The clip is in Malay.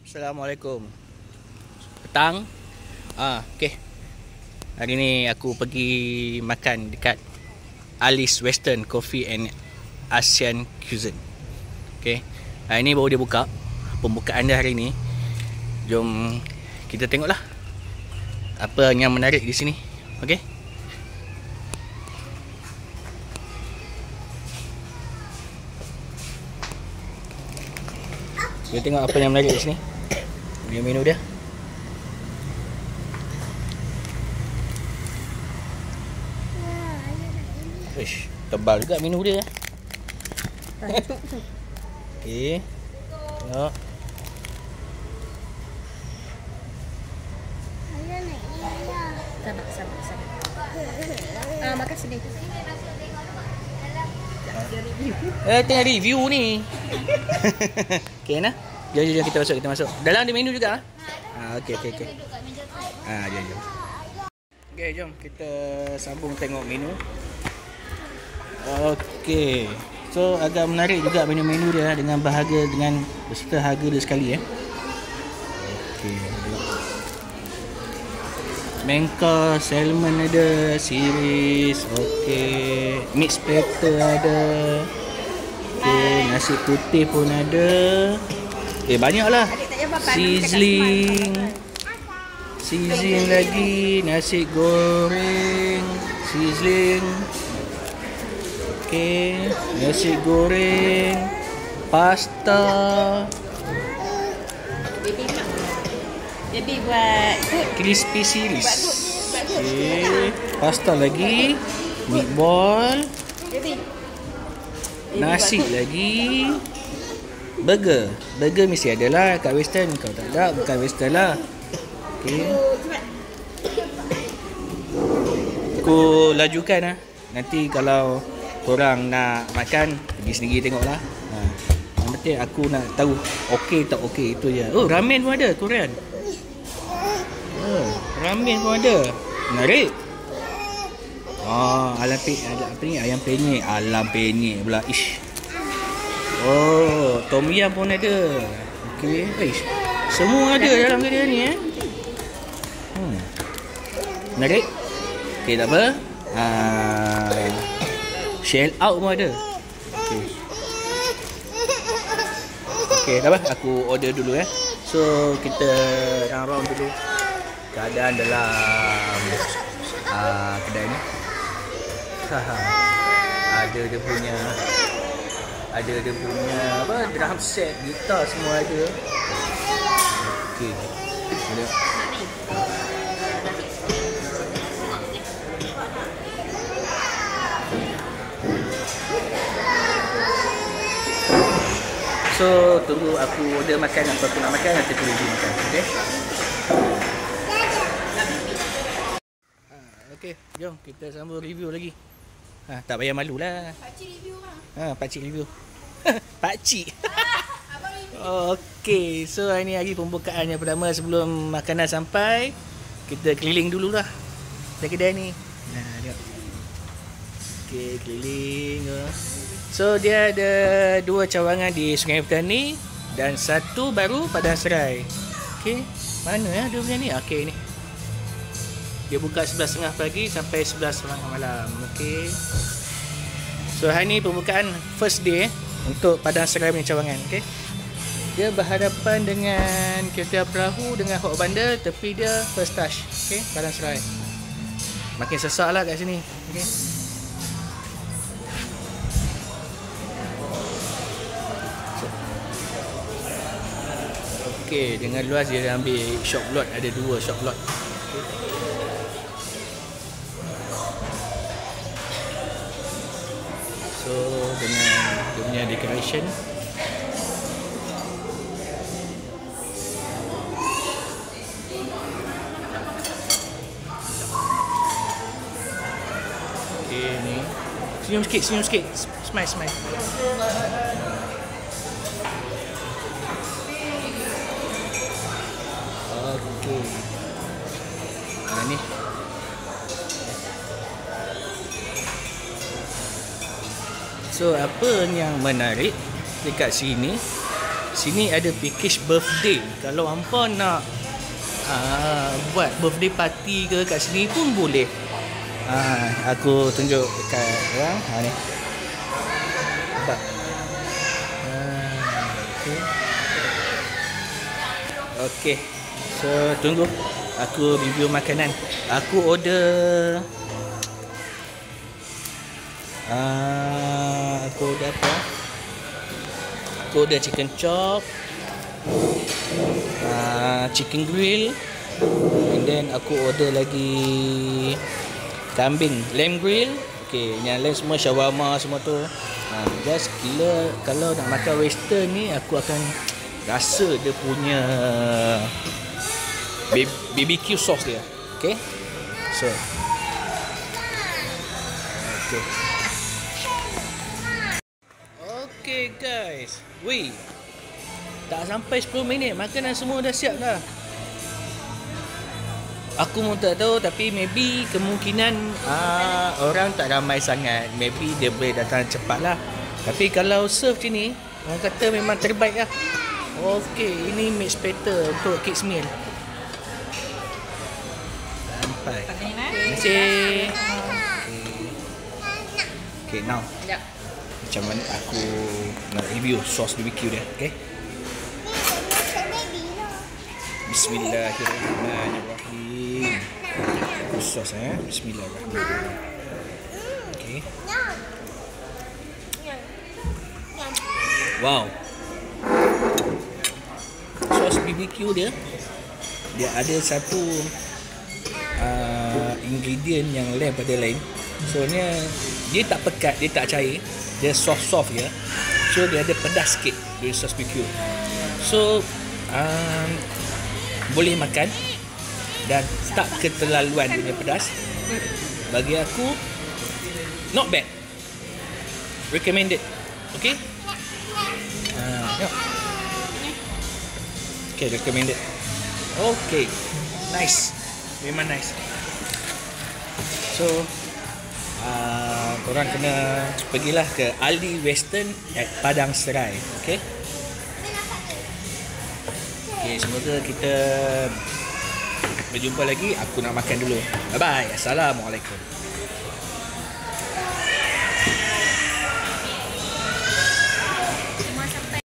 Assalamualaikum. Petang. Okey. Hari ni aku pergi makan dekat Alice Western Coffee and Asian Cuisine. Okey. Hari ni baru dia buka. Pembukaan dia hari ni. Jom kita tengoklah apa yang menarik di sini. Okey. Kita tengok apa yang menarik di sini. Ini menu dia. Ish, tebal juga menu dia. Okey. Tengok. Sabar. Makan sini. Tengah review ni. Okey nah. Jom kita masuk. Dalam ada menu juga. Okey. Jom. Okey, jom kita sambung tengok menu. Okey. So agak menarik juga menu-menu dia dengan bahagia dengan beserta harga dia sekali Okey. Mengka, salmon ada, series, okey, mixed platter ada. Okey, nasi putih pun ada. Banyaklah. Sizzling lagi, nasi goreng, sizzling. Okey, nasi goreng, pasta. Baby buat Crispy series. Okey, pasta lagi, meatball, nasi lagi, burger. Burger mesti ada lah kat Western. Kau tak ada, bukan Western lah. Okey. Aku lajukan lah. Nanti kalau korang nak makan, pergi sendiri tengoklah. Yang penting aku nak tahu okey tak okey, itu je. Oh, ramen pun ada Korean. Ramen pun ada. Menarik. Ayam penyet. Ayam penyet pula. Ish. Oh, tom yum pun ada. Okey. Semua ada dalam kedai ni Menarik. Okey, tak apa. Shell out pun ada. Okey, tak apa. Aku order dulu So, kita round dulu keadaan dalam kedai ni. Ada dia punya apa, drum set, gitar semua ada. Okey. So, tunggu aku order makan apa aku nak makan, nanti aku review makan. Okey. Okey, jom kita sambung review lagi. Tak payah malu lah. Pakcik review lah. Pakcik review. Pakcik. Abang review. Okey, so hari ni hari pembukaan yang pertama sebelum makanan sampai. Kita keliling dululah kedai ni. Tengok. Okey, keliling. So dia ada 2 cawangan di Sungai Petani dan 1 baru Padang Serai. Okey, mana dia punya ni? Okey, ni. Dia buka 11.30 pagi sampai 11 malam. Okey. So hari ni pembukaan first day untuk Padang Serai punya cawangan. Okey. Dia berhadapan dengan kereta perahu dengan Hok Bandar, tepi dia First Touch. Okey, Padang Serai. Makin sesak lah kat sini. Okey. Okey, dengan luas dia ambil shop lot, ada 2 shop lot. Okay. So dengan dia punya decoration. Okey, ni. Senyum sikit. Smile. Okey. Ni. So apa yang menarik dekat sini, sini ada package birthday. Kalau hampa nak buat birthday party ke kat sini pun boleh. Aku tunjuk dekat orang. Ni. Nampak? Okey. So tunggu. Aku review makanan. Aku order apa? Aku order chicken chop, chicken grill, and then aku order lagi kambing, lamb grill. Okay, yang lain semua shawarma semua tu. Just gila, kalau nak makan western ni aku akan rasa dia punya BBQ sauce dia. Okay, so okay guys, weh, tak sampai 10 minit makanan semua dah siap dah. Aku pun tak tahu, tapi maybe kemungkinan orang tak ramai sangat, maybe dia boleh datang cepat lah. Tapi kalau serve macam ni, orang kata memang terbaik lah. Okay, ini mixed platter untuk kids meal. Sampai. Terima kasih. Okay, now macam mana aku nak review sos BBQ dia. Okay, Bismillahirrahmanirrahim. Sos Bismillahirrahmanirrahim. Okay. Wow. Sos BBQ dia ada satu ingredient yang lain pada lain. So dia tak pekat, dia tak cair, dia soft je. So dia ada pedas sikit dari sos BBQ. So boleh makan dan tak keterlaluan dia pedas. Bagi aku not bad, recommended. Okay, okay, recommended. Okay, nice, memang nice. So korang kena pergilah ke Aldi Western at Padang Serai. Okay, semoga kita berjumpa lagi. Aku nak makan dulu. Bye bye. Assalamualaikum.